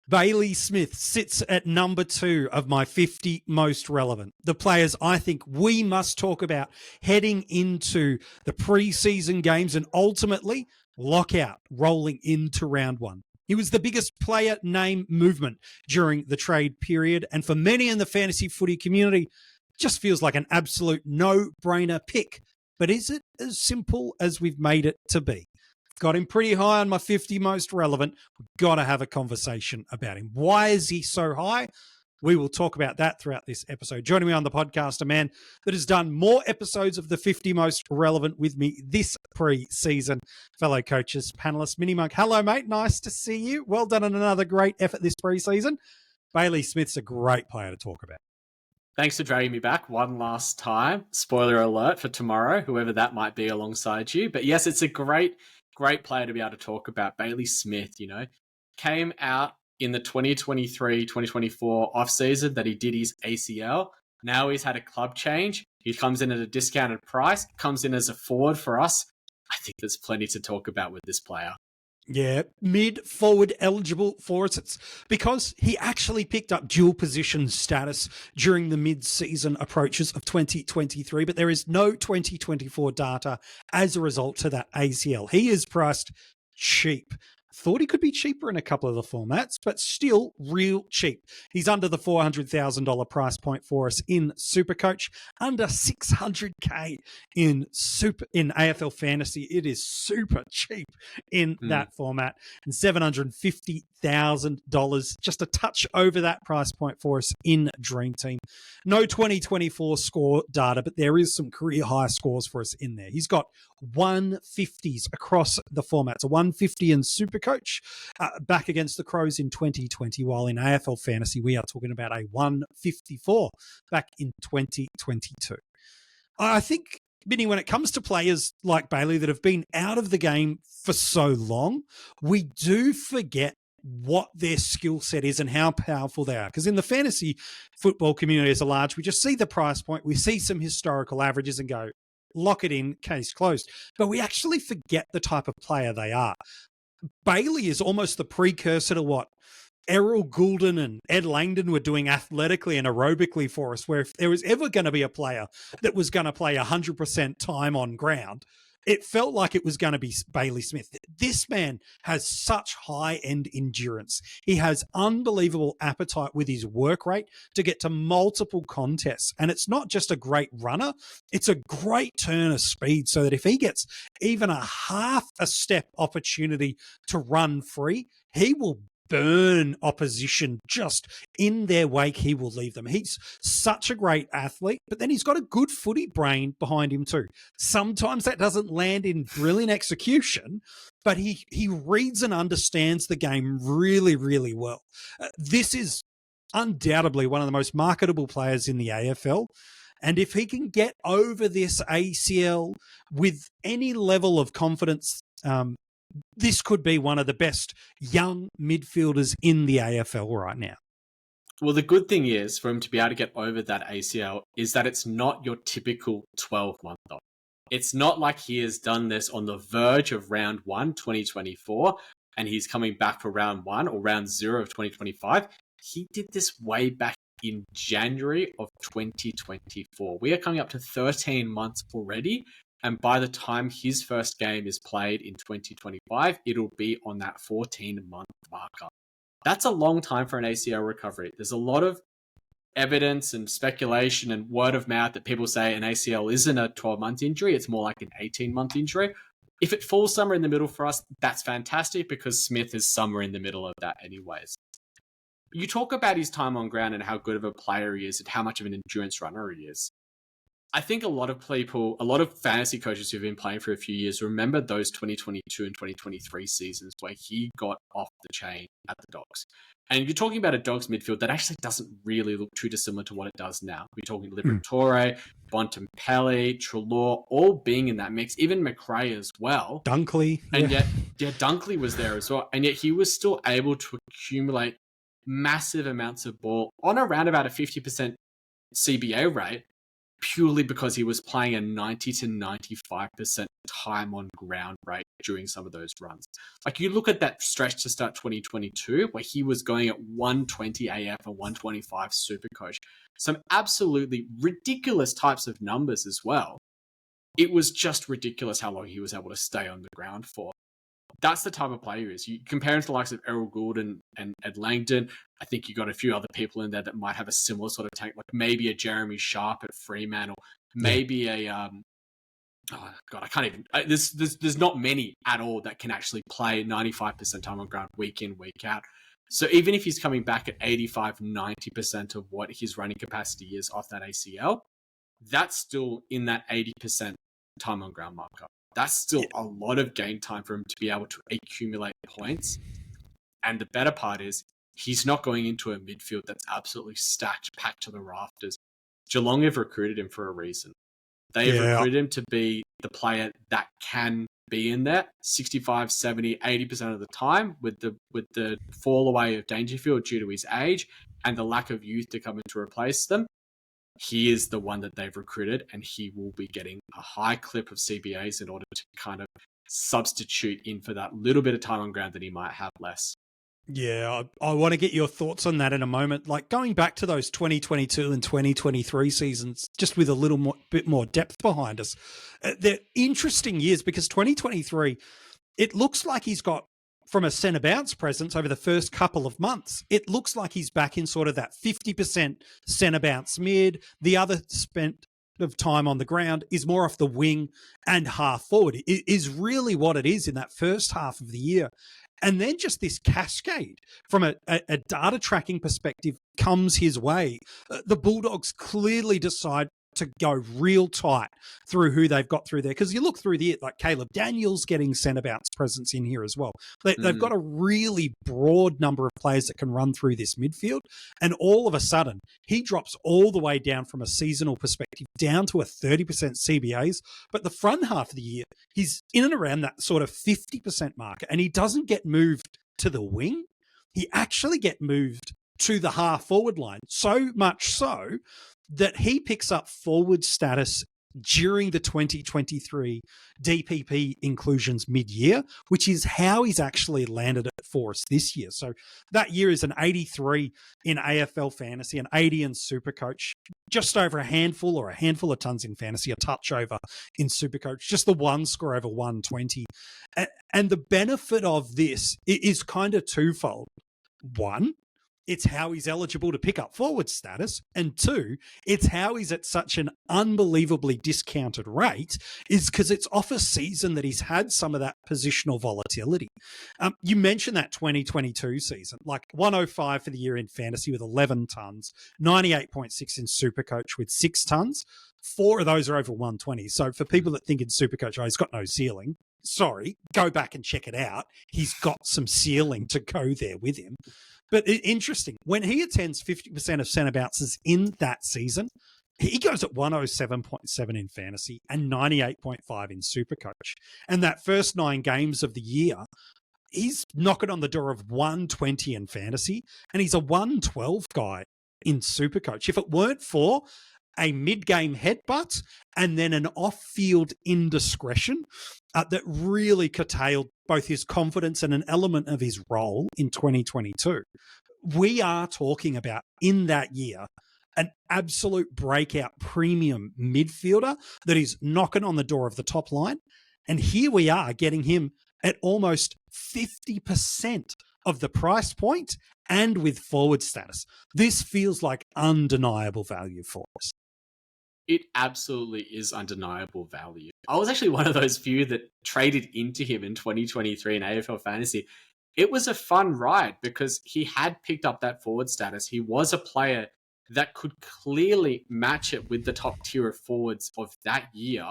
Bailey Smith sits at number 2 of my 50 most relevant. The players I think we must talk about heading into the preseason games and ultimately lockout rolling into round 1. He was the biggest player name movement during the trade period, and for many in the fantasy footy community, just feels like an absolute no-brainer pick. But is it as simple as we've made it to be? Got him pretty high on my 50 most relevant. We've got to have a conversation about him. Why is he so high? We will talk about that throughout this episode. Joining me on the podcast, a man that has done more episodes of the 50 most relevant with me this pre-season. Fellow coaches, panelist, MiniMonk. Hello, mate. Nice to see you. Well done on another great effort this pre-season. Bailey Smith's a great player to talk about. Thanks for dragging me back one last time. Spoiler alert for tomorrow, whoever that might be alongside you. But yes, it's a great player to be able to talk about. Bailey Smith, came out in the 2023-2024 offseason that he did his ACL. Now he's had a club change. He comes in at a discounted price, comes in as a forward for us. I think there's plenty to talk about with this player. Yeah, mid-forward eligible for us. It's because he actually picked up dual position status during the mid-season approaches of 2023, but there is no 2024 data as a result to that ACL. He is priced cheap. Thought he could be cheaper in a couple of the formats, but still real cheap. He's under the $400,000 price point for us in SuperCoach, under $600K in AFL Fantasy. It is super cheap in that format, and $750,000, just a touch over that price point for us in Dream Team. No 2024 score data, but there is some career high scores for us in there. He's got 150s across the formats, a 150 in SuperCoach back against the Crows in 2020, while in AFL Fantasy we are talking about a 154 back in 2022. I think, Vinny, when it comes to players like Bailey that have been out of the game for so long, we do forget what their skill set is and how powerful they are. Because in the fantasy football community as a large, we just see the price point, we see some historical averages and go, lock it in, case closed. But we actually forget the type of player they are. Bailey is almost the precursor to what Errol Goulden and Ed Langdon were doing athletically and aerobically for us, where if there was ever going to be a player that was going to play 100% time on ground, it felt like it was going to be Bailey Smith. This man has such high-end endurance. He has unbelievable appetite with his work rate to get to multiple contests. And it's not just a great runner, it's a great turn of speed, so that if he gets even a half a step opportunity to run free, he will burn opposition just in their wake. He will leave them. He's such a great athlete, but then he's got a good footy brain behind him too. Sometimes that doesn't land in brilliant execution, but he reads and understands the game really, really well. This is undoubtedly one of the most marketable players in the AFL. And if he can get over this ACL with any level of confidence, this could be one of the best young midfielders in the AFL right now. Well, the good thing is for him to be able to get over that ACL is that it's not your typical 12-month off. It's not like he has done this on the verge of round 1, 2024, and he's coming back for round 1 or round 0 of 2025. He did this way back in January of 2024. We are coming up to 13 months already. And by the time his first game is played in 2025, it'll be on that 14-month marker. That's a long time for an ACL recovery. There's a lot of evidence and speculation and word of mouth that people say an ACL isn't a 12-month injury. It's more like an 18-month injury. If it falls somewhere in the middle for us, that's fantastic because Smith is somewhere in the middle of that anyways. You talk about his time on ground and how good of a player he is and how much of an endurance runner he is. I think a lot of fantasy coaches who've been playing for a few years remember those 2022 and 2023 seasons where he got off the chain at the Dogs. And you're talking about a Dogs midfield that actually doesn't really look too dissimilar to what it does now. We're talking Liberatore, Bontempelli, Treloar, all being in that mix, even McRae as well. Dunkley. And yet Dunkley was there as well. And yet he was still able to accumulate massive amounts of ball on around about a 50% CBA rate purely because he was playing a 90 to 95% time on ground rate during some of those runs. Like you look at that stretch to start 2022 where he was going at 120 AF and 125 SuperCoach. Some absolutely ridiculous types of numbers as well. It was just ridiculous how long he was able to stay on the ground for. That's the type of player he is. You compare him to the likes of Errol Gould and Ed Langdon. I think you got a few other people in there that might have a similar sort of tank, like maybe a Jeremy Sharp at Fremantle, maybe a oh God, I can't even. There's not many at all that can actually play 95% time on ground week in, week out. So even if he's coming back at 85, 90% of what his running capacity is off that ACL, that's still in that 80% time on ground marker. That's still a lot of game time for him to be able to accumulate points. And the better part is he's not going into a midfield that's absolutely stacked, packed to the rafters. Geelong have recruited him for a reason. They have recruited him to be the player that can be in there 65, 70, 80% of the time with the fall away of Dangerfield due to his age and the lack of youth to come in to replace them. He is the one that they've recruited, and he will be getting a high clip of CBAs in order to kind of substitute in for that little bit of time on ground that he might have less. Yeah, I want to get your thoughts on that in a moment. Like going back to those 2022 and 2023 seasons, just with a little bit more depth behind us. They're interesting years because 2023, it looks like he's got, from a centre bounce presence over the first couple of months, it looks like he's back in sort of that 50% centre bounce mid. The other spent of time on the ground is more off the wing and half forward. It is really what it is in that first half of the year. And then just this cascade from a data tracking perspective comes his way. The Bulldogs clearly decide to go real tight through who they've got through there. Because you look through the like Caleb Daniels getting centre bounce presence in here as well. They've got a really broad number of players that can run through this midfield. And all of a sudden, he drops all the way down from a seasonal perspective down to a 30% CBAs. But the front half of the year, he's in and around that sort of 50% marker. And he doesn't get moved to the wing. He actually get moved to the half forward line. So much so that he picks up forward status during the 2023 DPP inclusions mid-year, which is how he's actually landed it for us this year. So that year is an 83 in AFL Fantasy, an 80 in SuperCoach, just over a handful of tons in Fantasy, a touch over in SuperCoach, just the one score over 120. And the benefit of this is kind of twofold. One, it's how he's eligible to pick up forward status. And two, it's how he's at such an unbelievably discounted rate is because it's off a season that he's had some of that positional volatility. You mentioned that 2022 season, like 105 for the year in Fantasy with 11 tons, 98.6 in SuperCoach with 6 tons. 4 of those are over 120. So for people that think in SuperCoach, he's got no ceiling. Sorry, go back and check it out. He's got some ceiling to go there with him. But interesting, when he attends 50% of centre bounces in that season, he goes at 107.7 in Fantasy and 98.5 in SuperCoach. And that first 9 games of the year, he's knocking on the door of 120 in Fantasy, and he's a 112 guy in SuperCoach. If it weren't for a mid-game headbutt and then an off-field indiscretion that really curtailed both his confidence and an element of his role in 2022. We are talking about, in that year, an absolute breakout premium midfielder that is knocking on the door of the top line. And here we are getting him at almost 50% of the price point and with forward status. This feels like undeniable value for us. It absolutely is undeniable value. I was actually one of those few that traded into him in 2023 in AFL Fantasy. It was a fun ride because he had picked up that forward status. He was a player that could clearly match it with the top tier of forwards of that year.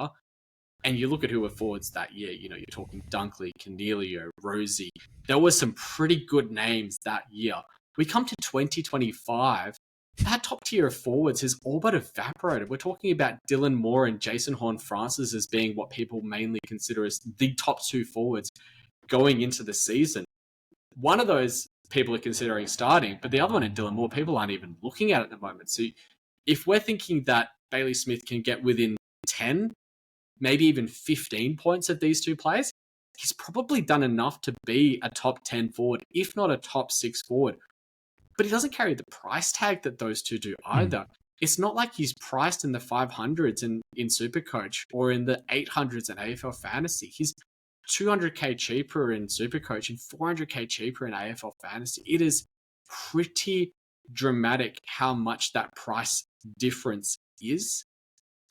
And you look at who were forwards that year, you know, you're talking Dunkley, Cornelio, Rosie. There were some pretty good names that year. We come to 2025, that top tier of forwards has all but evaporated. We're talking about Dylan Moore and Jason Horne-Francis as being what people mainly consider as the top 2 forwards going into the season. One of those people are considering starting, but the other one in Dylan Moore, people aren't even looking at it at the moment. So if we're thinking that Bailey Smith can get within 10, maybe even 15 points of these two players, he's probably done enough to be a top 10 forward, if not a top 6 forward. But he doesn't carry the price tag that those two do either. It's not like he's priced in the 500s in SuperCoach or in the 800s in AFL Fantasy. He's 200k cheaper in SuperCoach and 400k cheaper in AFL Fantasy. It is pretty dramatic how much that price difference is.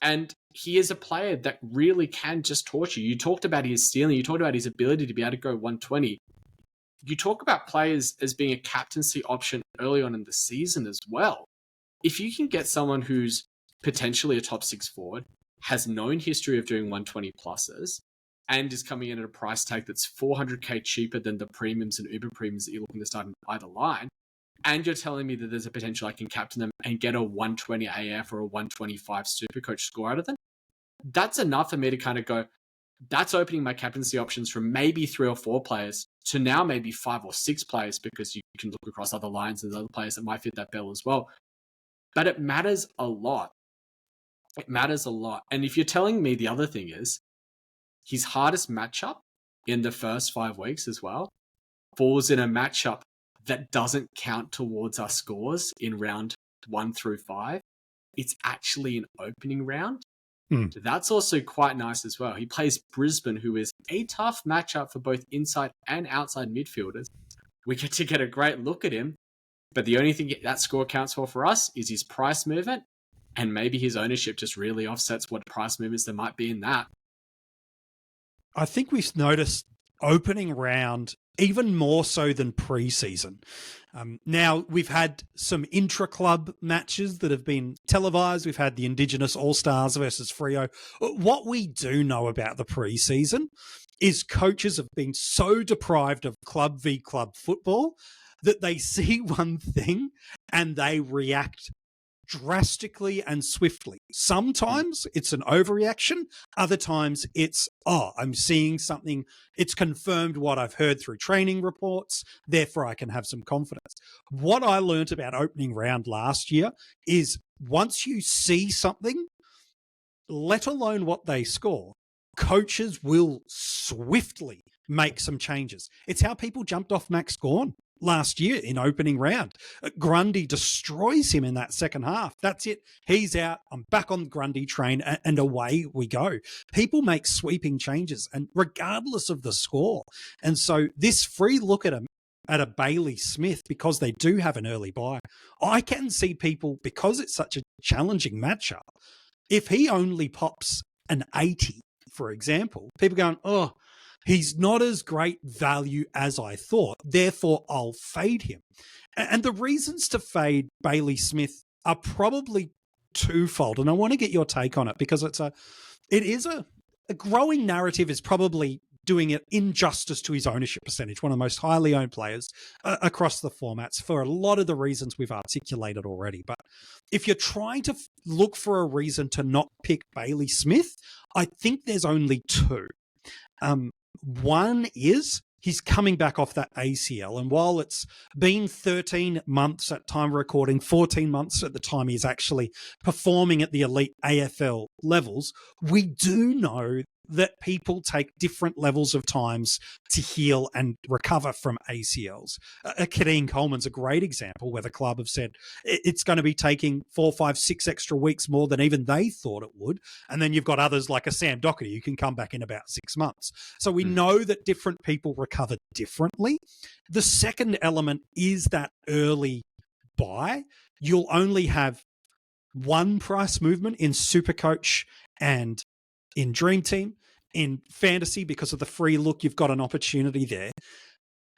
And he is a player that really can just torture you. You talked about his stealing. You talked about his ability to be able to go 120. You talk about players as being a captaincy option early on in the season as well. If you can get someone who's potentially a top 6 forward, has known history of doing 120 pluses, and is coming in at a price tag that's 400k cheaper than the premiums and uber premiums that you're looking to start in either line, and you're telling me that there's a potential I can captain them and get a 120 AF or a 125 SuperCoach score out of them, that's enough for me to kind of go, that's opening my captaincy options from maybe 3 or 4 players to now maybe 5 or 6 players, because you can look across other lines and other players that might fit that bill as well. But it matters a lot. It matters a lot. And if you're telling me the other thing is his hardest matchup in the first 5 weeks as well falls in a matchup that doesn't count towards our scores in round 1 through 5. It's actually an opening round. That's also quite nice as well. He plays Brisbane, who is a tough matchup for both inside and outside midfielders. We get to get a great look at him, but the only thing that score counts for us is his price movement, and maybe his ownership just really offsets what price movements there might be in that. I think we've noticed opening round even more so than pre-season. Now, we've had some intra-club matches that have been televised. We've had the Indigenous All-Stars versus Freo. What we do know about the pre-season is coaches have been so deprived of club v club football that they see one thing and they react drastically and swiftly. Sometimes it's an overreaction. Other times it's, I'm seeing something. It's confirmed what I've heard through training reports. Therefore, I can have some confidence. What I learned about opening round last year is once you see something, let alone what they score, coaches will swiftly make some changes. It's how people jumped off Max Gawn last year in opening round. Grundy destroys him in that second half. That's it. He's out. I'm back on the Grundy train, and away we go. People make sweeping changes, and regardless of the score. And so this free look at a Bailey Smith, because they do have an early buy, I can see people, because it's such a challenging matchup, if he only pops an 80, for example, people going, he's not as great value as I thought, therefore I'll fade him. And the reasons to fade Bailey Smith are probably twofold, and I want to get your take on it, because it is a growing narrative is probably doing it injustice to his ownership percentage, one of the most highly owned players across the formats, for a lot of the reasons we've articulated already. But if you're trying to look for a reason to not pick Bailey Smith, I think there's only 2. One is he's coming back off that ACL. And while it's been 13 months at time of recording, 14 months at the time he's actually performing at the elite AFL levels, we do know that people take different levels of times to heal and recover from ACLs. Kadeem Coleman's a great example where the club have said it's going to be taking 4, 5, 6 extra weeks more than even they thought it would. And then you've got others like a Sam Doherty who can come back in about 6 months. So we know that different people recover differently. The second element is that early buy. You'll only have one price movement in SuperCoach and in Dream Team. In fantasy, because of the free look, you've got an opportunity there.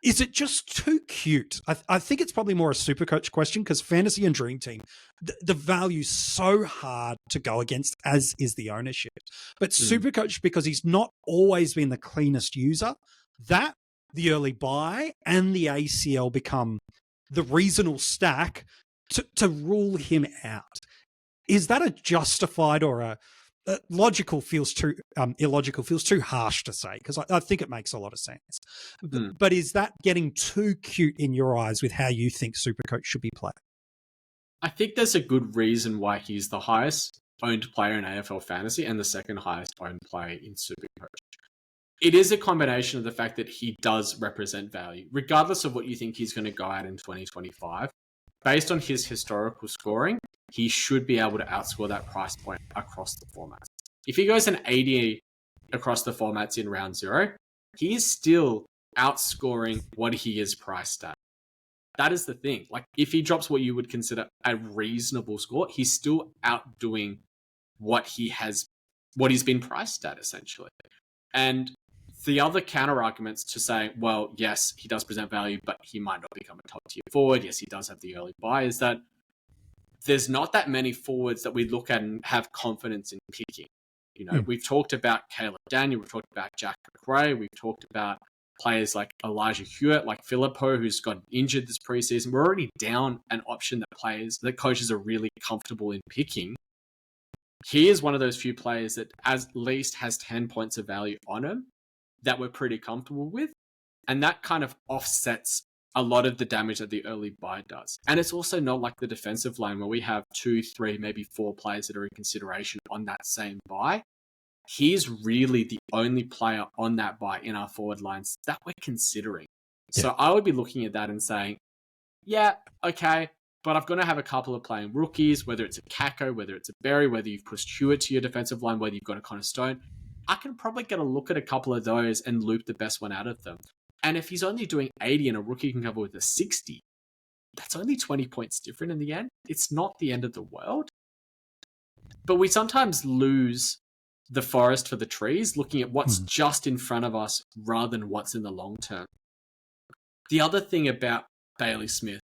Is it just too cute? I think it's probably more a SuperCoach question, because fantasy and Dream Team, the value's so hard to go against, as is the ownership. But SuperCoach, because he's not always been the cleanest user, that, the early buy and the ACL become the reasonable stack to rule him out. Is that a justified or a logical feels too illogical, feels too harsh to say, because I think it makes a lot of sense. But is that getting too cute in your eyes with how you think SuperCoach should be played? I think there's a good reason why he's the highest owned player in AFL Fantasy and the second highest owned player in SuperCoach. It is a combination of the fact that he does represent value, regardless of what you think he's going to go at in 2025. Based on his historical scoring, he should be able to outscore that price point across the formats. If he goes an 80 across the formats in round 0, he is still outscoring what he is priced at. That is the thing. Like, if he drops what you would consider a reasonable score, he's still outdoing what he's been priced at, essentially. And the other counter arguments to say, well, yes, he does present value, but he might not become a top tier forward. Yes, he does have the early buy, is that there's not that many forwards that we look at and have confidence in picking. You know, we've talked about Caleb Daniel, we've talked about Jack McRae, we've talked about players like Elijah Hewitt, like Filippo, who's got injured this preseason. We're already down an option that coaches are really comfortable in picking. He is one of those few players that at least has 10 points of value on him that we're pretty comfortable with. And that kind of offsets a lot of the damage that the early buy does. And it's also not like the defensive line where we have 2, 3, maybe 4 players that are in consideration on that same buy. He's really the only player on that buy in our forward lines that we're considering. Yeah. So I would be looking at that and saying, yeah, okay, but I've got to have a couple of playing rookies, whether it's a Kako, whether it's a Berry, whether you've pushed Hewitt to your defensive line, whether you've got a Connor Stone. I can probably get a look at a couple of those and loop the best one out of them. And if he's only doing 80 and a rookie can cover with a 60, that's only 20 points different in the end. It's not the end of the world. But we sometimes lose the forest for the trees, looking at what's just in front of us rather than what's in the long term. The other thing about Bailey Smith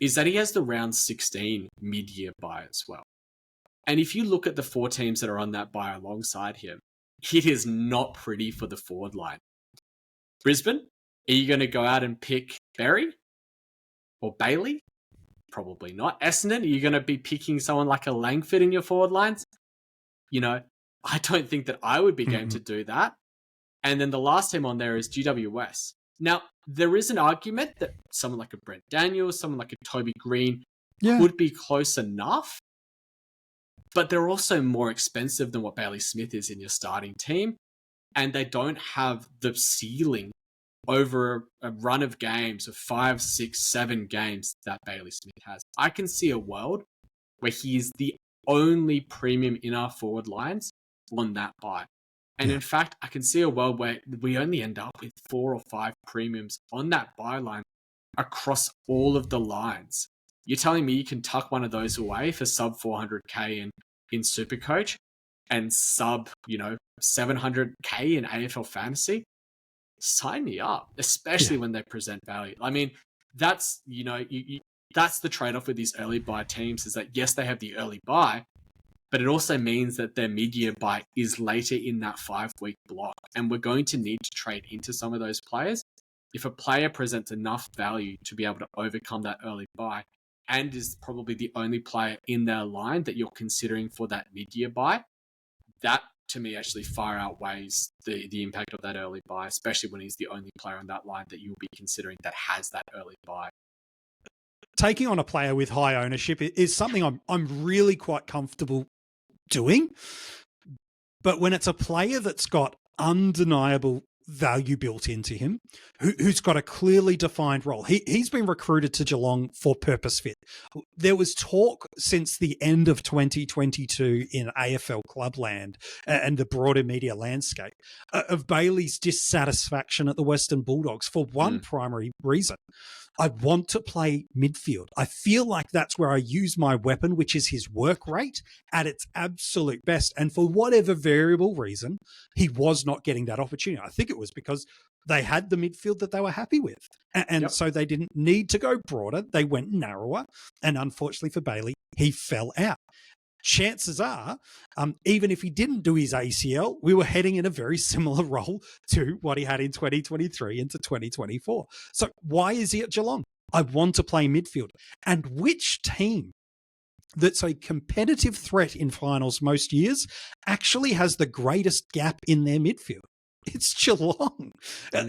is that he has the round 16 mid-year buy as well. And if you look at the 4 teams that are on that buy alongside him, it is not pretty for the forward line. Brisbane, are you going to go out and pick Berry or Bailey? Probably not. Essendon, are you going to be picking someone like a Langford in your forward lines? You know, I don't think that I would be game to do that. And then the last team on there is GWS. Now, there is an argument that someone like a Brent Daniels, someone like a Toby Green would be close enough, but they're also more expensive than what Bailey Smith is in your starting team. And they don't have the ceiling over a run of games of 5, 6, 7 games that Bailey Smith has. I can see a world where he is the only premium in our forward lines on that buy. And in fact, I can see a world where we only end up with 4 or 5 premiums on that buy line across all of the lines. You're telling me you can tuck one of those away for sub 400k in SuperCoach and sub, 700k in AFL Fantasy? Sign me up, especially when they present value. I mean, that's, that's the trade-off with these early buy teams, is that yes, they have the early buy, but it also means that their mid-year buy is later in that 5-week block. And we're going to need to trade into some of those players. If a player presents enough value to be able to overcome that early buy and is probably the only player in their line that you're considering for that mid-year buy, that to me actually far outweighs the impact of that early buy, especially when he's the only player on that line that you'll be considering that has that early buy. Taking on a player with high ownership is something I'm really quite comfortable doing. But when it's a player that's got undeniable value built into him, who's got a clearly defined role, he's been recruited to Geelong for purpose fit. There was talk since the end of 2022 in AFL Clubland and the broader media landscape of Bailey's dissatisfaction at the Western Bulldogs for one primary reason. I want to play midfield. I feel like that's where I use my weapon, which is his work rate at its absolute best. And for whatever variable reason, he was not getting that opportunity. I think it was because they had the midfield that they were happy with. And so they didn't need to go broader. They went narrower. And unfortunately for Bailey, he fell out. Chances are, even if he didn't do his ACL, we were heading in a very similar role to what he had in 2023 into 2024. So why is he at Geelong? I want to play midfield. And which team that's a competitive threat in finals most years actually has the greatest gap in their midfield? It's Geelong.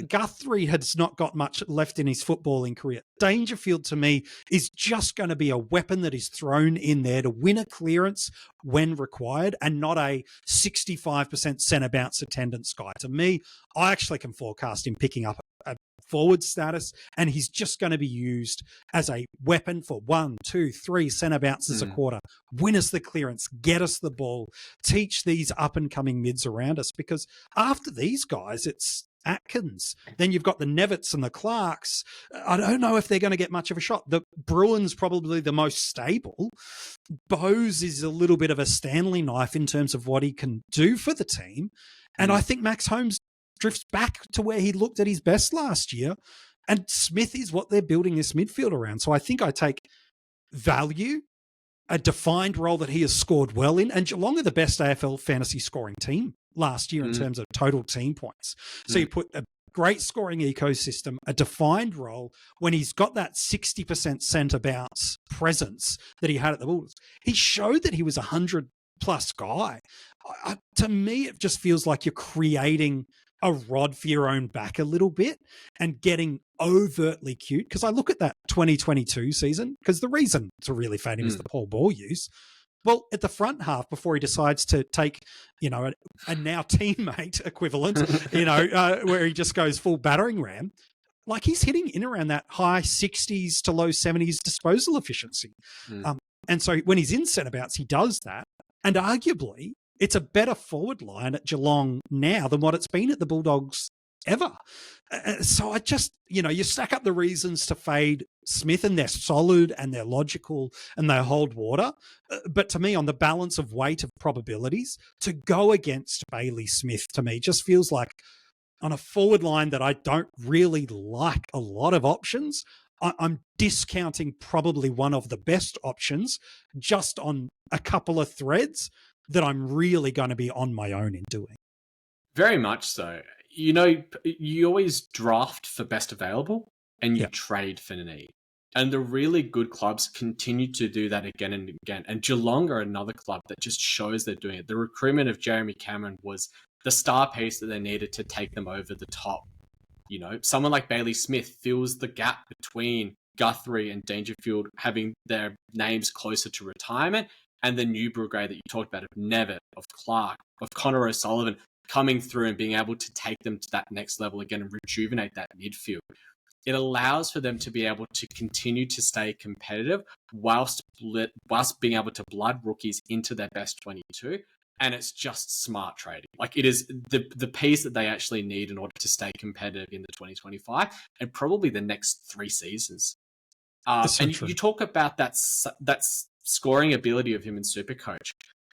Guthrie has not got much left in his footballing career. Dangerfield, to me, is just going to be a weapon that is thrown in there to win a clearance when required and not a 65% centre bounce attendance guy. To me, I actually can forecast him picking up a forward status, and he's just going to be used as a weapon for 1, 2, 3 centre bounces a quarter. Win us the clearance, get us the ball, teach these up and coming mids around us, because after these guys, it's Atkins. Then you've got the Nevitts and the Clarks. I don't know if they're going to get much of a shot. The Bruins probably the most stable. Bose is a little bit of a Stanley knife in terms of what he can do for the team. And I think Max Holmes drifts back to where he looked at his best last year. And Smith is what they're building this midfield around. So I think I take value, a defined role that he has scored well in, and Geelong are the best AFL fantasy scoring team last year in terms of total team points. So you put a great scoring ecosystem, a defined role, when he's got that 60% centre bounce presence that he had at the Bulls. He showed that he was a 100-plus guy. To me, it just feels like you're creating a rod for your own back a little bit and getting overtly cute. Because I look at that 2022 season, because the reason to really fade him is the Paul Ball use. Well, at the front half, before he decides to take, a now teammate equivalent, where he just goes full battering ram, like he's hitting in around that high 60s to low 70s disposal efficiency. And so when he's in centre bounce, he does that. And arguably, it's a better forward line at Geelong now than what it's been at the Bulldogs ever. So I just, you stack up the reasons to fade Smith, and they're solid and they're logical and they hold water. But to me, on the balance of weight of probabilities, to go against Bailey Smith, to me, just feels like on a forward line that I don't really like a lot of options, I'm discounting probably one of the best options just on a couple of threads that I'm really going to be on my own in doing. Very much so. You always draft for best available and you trade for need. And the really good clubs continue to do that again and again. And Geelong are another club that just shows they're doing it. The recruitment of Jeremy Cameron was the star piece that they needed to take them over the top. Someone like Bailey Smith fills the gap between Guthrie and Dangerfield having their names closer to retirement, and the new brigade that you talked about of Nevitt, of Clark, of Connor O'Sullivan coming through and being able to take them to that next level again and rejuvenate that midfield. It allows for them to be able to continue to stay competitive whilst being able to blood rookies into their best 22. And it's just smart trading. Like, it is the piece that they actually need in order to stay competitive in the 2025 and probably the next 3 seasons. And you talk about that scoring ability of him in SuperCoach.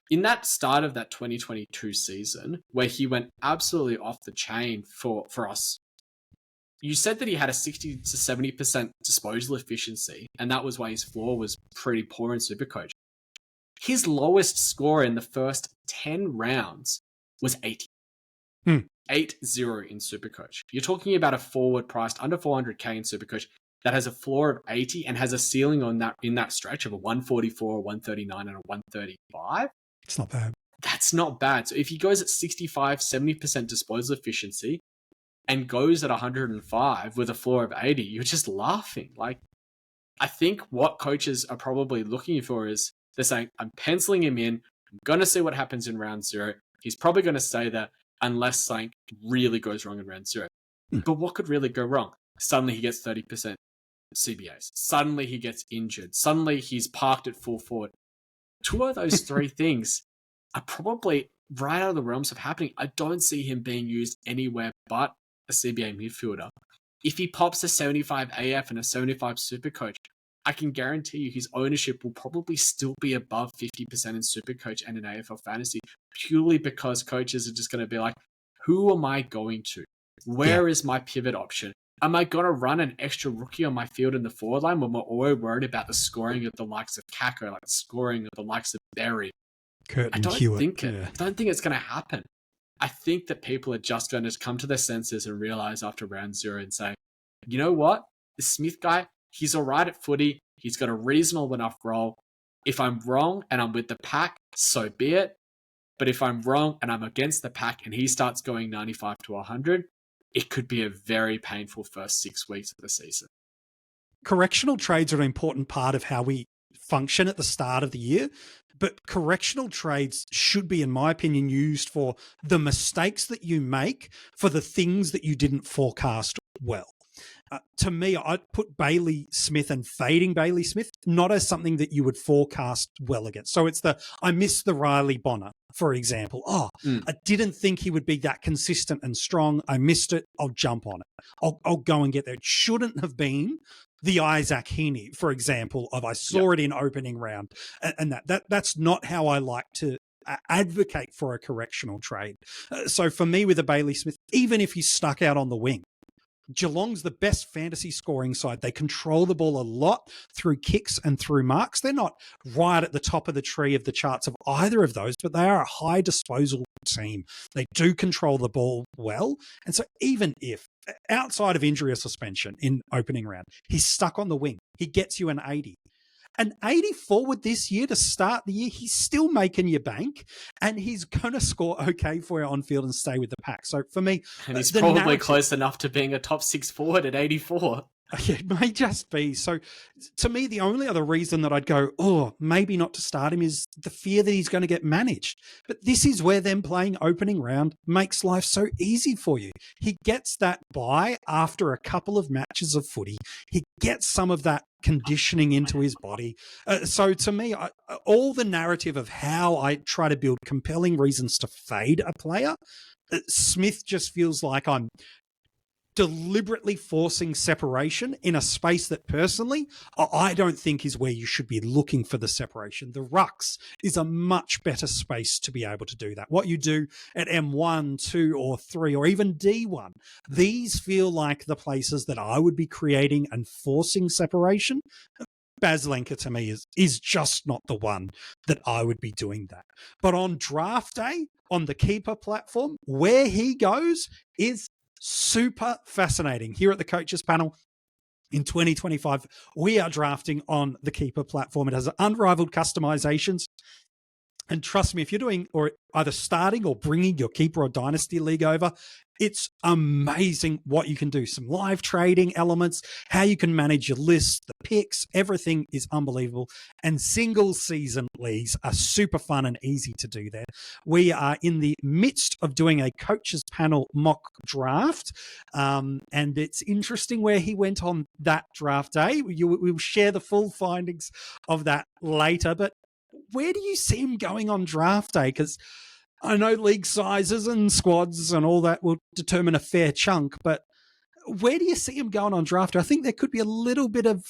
In that start of that 2022 season, where he went absolutely off the chain for us, you said that he had a 60 to 70% disposal efficiency, and that was why his floor was pretty poor in SuperCoach. His lowest score in the first 10 rounds was 80. 8-0 in SuperCoach. You're talking about a forward priced under 400k in SuperCoach that has a floor of 80 and has a ceiling on that in that stretch of a 144, 139, and a 135. It's not bad. That's not bad. So if he goes at 65, 70% disposal efficiency and goes at 105 with a floor of 80, you're just laughing. Like, I think what coaches are probably looking for is they're saying, I'm penciling him in. I'm going to see what happens in round 0. He's probably going to stay there unless something really goes wrong in round 0. But what could really go wrong? Suddenly he gets 30% CBAs. Suddenly he gets injured. Suddenly he's parked at full forward. 2 of those 3 things are probably right out of the realms of happening. I don't see him being used anywhere but a CBA midfielder. If he pops a 75 AF and a 75 SuperCoach, I can guarantee you his ownership will probably still be above 50% in SuperCoach and in AFL Fantasy, purely because coaches are just going to be like, who am I going to? Where is my pivot option? Am I going to run an extra rookie on my field in the forward line when we're all worried about the scoring of the likes of Kako, like the scoring of the likes of Berry? I don't think it's going to happen. I think that people are just going to come to their senses and realize after round 0 and say, you know what? The Smith guy, he's all right at footy. He's got a reasonable enough role. If I'm wrong and I'm with the pack, so be it. But if I'm wrong and I'm against the pack and he starts going 95 to 100, it could be a very painful first 6 weeks of the season. Correctional trades are an important part of how we function at the start of the year, but correctional trades should be, in my opinion, used for the mistakes that you make, for the things that you didn't forecast well. To me, I'd put Bailey Smith and fading Bailey Smith not as something that you would forecast well against. So it's I missed the Riley Bonner, for example. I didn't think he would be that consistent and strong. I missed it. I'll jump on it. I'll go and get there. It shouldn't have been the Isaac Heaney, for example, of I saw it in opening round. And that's not how I like to advocate for a correctional trade. So for me with a Bailey Smith, even if he's stuck out on the wing, Geelong's the best fantasy scoring side. They control the ball a lot through kicks and through marks. They're not right at the top of the tree of the charts of either of those, but they are a high disposal team. They do control the ball well. And so even if, outside of injury or suspension in opening round, he's stuck on the wing, he gets you an 80. An 80 forward this year to start the year, he's still making your bank, and he's going to score okay for you on field and stay with the pack. So for me, and he's probably close enough to being a top 6 forward at 84. It may just be. So to me, the only other reason that I'd go, maybe not to start him is the fear that he's going to get managed. But this is where them playing opening round makes life so easy for you. He gets that bye after a couple of matches of footy. He gets some of that conditioning into his body. So to me, all the narrative of how I try to build compelling reasons to fade a player, Smith just feels like I'm deliberately forcing separation in a space that personally I don't think is where you should be looking for the separation. The rucks is a much better space to be able to do that. What you do at M1, 2 or 3 or even D1, these feel like the places that I would be creating and forcing separation. Baslenka to me is just not the one that I would be doing that. But on draft day, on the keeper platform, where he goes is super fascinating. Here at the coaches panel in 2025, we are drafting on the keeper platform. It has unrivaled customizations. And trust me, if you're doing or either starting or bringing your keeper or dynasty league over, it's amazing what you can do. Some live trading elements, how you can manage your list, the picks, everything is unbelievable. And single season leagues are super fun and easy to do there. We are in the midst of doing a coaches panel mock draft. And it's interesting where he went on that draft day. We'll share the full findings of that later, but where do you see him going on draft day? Because I know league sizes and squads and all that will determine a fair chunk, but where do you see him going on draft day? I think there could be a little bit of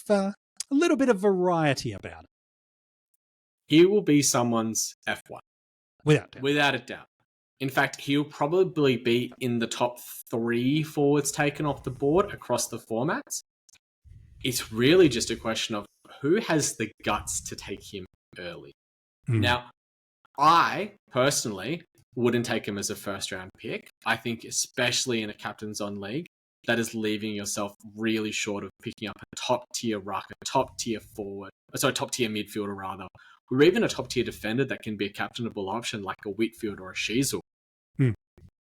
variety about it. He will be someone's F1. Without doubt. Without a doubt. In fact, he'll probably be in the top 3 forwards taken off the board across the formats. It's really just a question of who has the guts to take him early. Now, I personally wouldn't take him as a first round pick. I think especially in a captain's on league, that is leaving yourself really short of picking up a top tier ruck, a top tier forward, top tier midfielder rather, or even a top tier defender that can be a captainable option like a Whitfield or a Sheasel.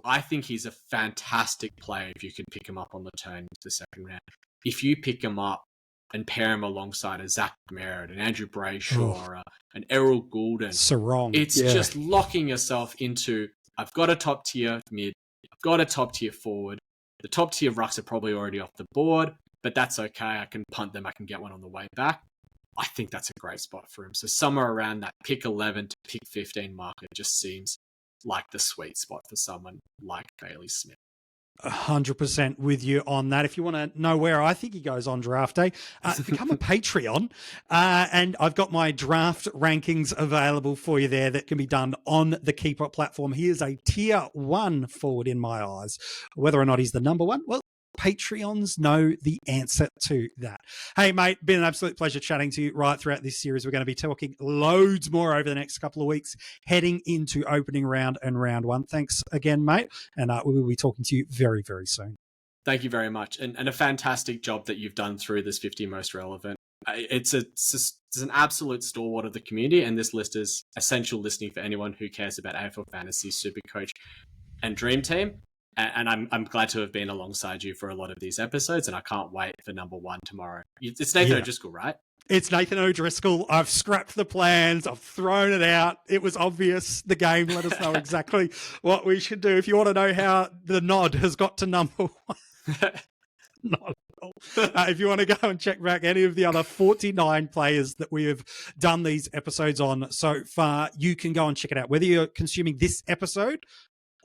I think he's a fantastic player if you can pick him up on the turn into the second round. If you pick him up and pair him alongside a Zach Merritt, an Andrew Brayshaw, an Errol Goulden. Sarong. It's just locking yourself into, I've got a top tier mid, I've got a top tier forward. The top tier rucks are probably already off the board, but that's okay. I can punt them. I can get one on the way back. I think that's a great spot for him. So somewhere around that pick 11 to pick 15 mark, it just seems like the sweet spot for someone like Bailey Smith. 100% with you on that. If you want to know where I think he goes on draft day, become a Patreon. And I've got my draft rankings available for you there that can be done on the Keeper platform. He is a tier 1 forward in my eyes. Whether or not he's the number 1, well, Patreons know the answer to that. Hey, mate, been an absolute pleasure chatting to you right throughout this series. We're going to be talking loads more over the next couple of weeks, heading into opening round and round 1. Thanks again, mate. And we will be talking to you very, very soon. Thank you very much. And a fantastic job that you've done through this 50 Most Relevant. It's an absolute stalwart of the community, and this list is essential listening for anyone who cares about AFL Fantasy, SuperCoach, and Dream Team. And I'm glad to have been alongside you for a lot of these episodes, and I can't wait for number 1 tomorrow. It's Nathan O'Driscoll, right? It's Nathan O'Driscoll. I've scrapped the plans. I've thrown it out. It was obvious. The game let us know exactly what we should do. If you want to know how the nod has got to number 1, not at all. If you want to go and check back any of the other 49 players that we have done these episodes on so far, you can go and check it out. Whether you're consuming this episode,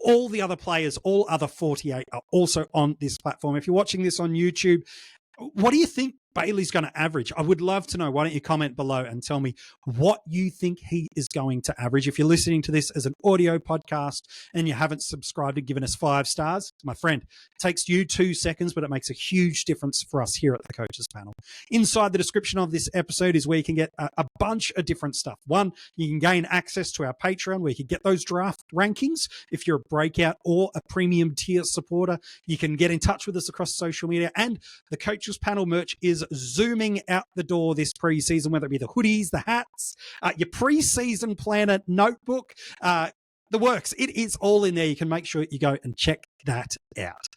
all the other players, all other 48 are also on this platform. If you're watching this on YouTube, what do you think Bailey's going to average? I would love to know. Why don't you comment below and tell me what you think he is going to average? If you're listening to this as an audio podcast and you haven't subscribed and given us 5 stars, my friend, it takes you 2 seconds, but it makes a huge difference for us here at the Coaches Panel. Inside the description of this episode is where you can get a bunch of different stuff. One, you can gain access to our Patreon where you can get those draft rankings. If you're a breakout or a premium tier supporter, you can get in touch with us across social media, and the Coaches Panel merch is zooming out the door this preseason, whether it be the hoodies, the hats, your preseason planner notebook, the works. It is all in there. You can make sure you go and check that out.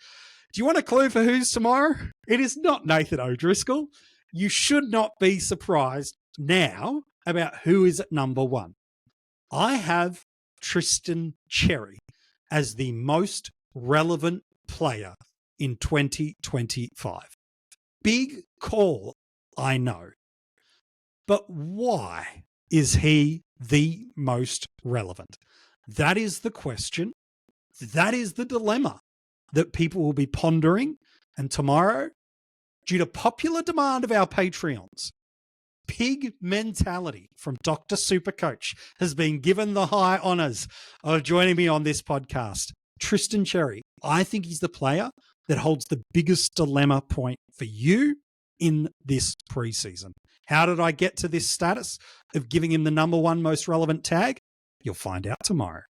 Do you want a clue for who's tomorrow? It is not Nathan O'Driscoll. You should not be surprised now about who is at number 1. I have Tristan Cherry as the most relevant player in 2025. Big call, I know. But why is he the most relevant? That is the question. That is the dilemma that people will be pondering. And tomorrow, due to popular demand of our Patreons, Pig Mentality from Dr. Supercoach has been given the high honours of joining me on this podcast. Tristan Cherry, I think he's the player that holds the biggest dilemma point for you in this preseason. How did I get to this status of giving him the number 1 most relevant tag? You'll find out tomorrow.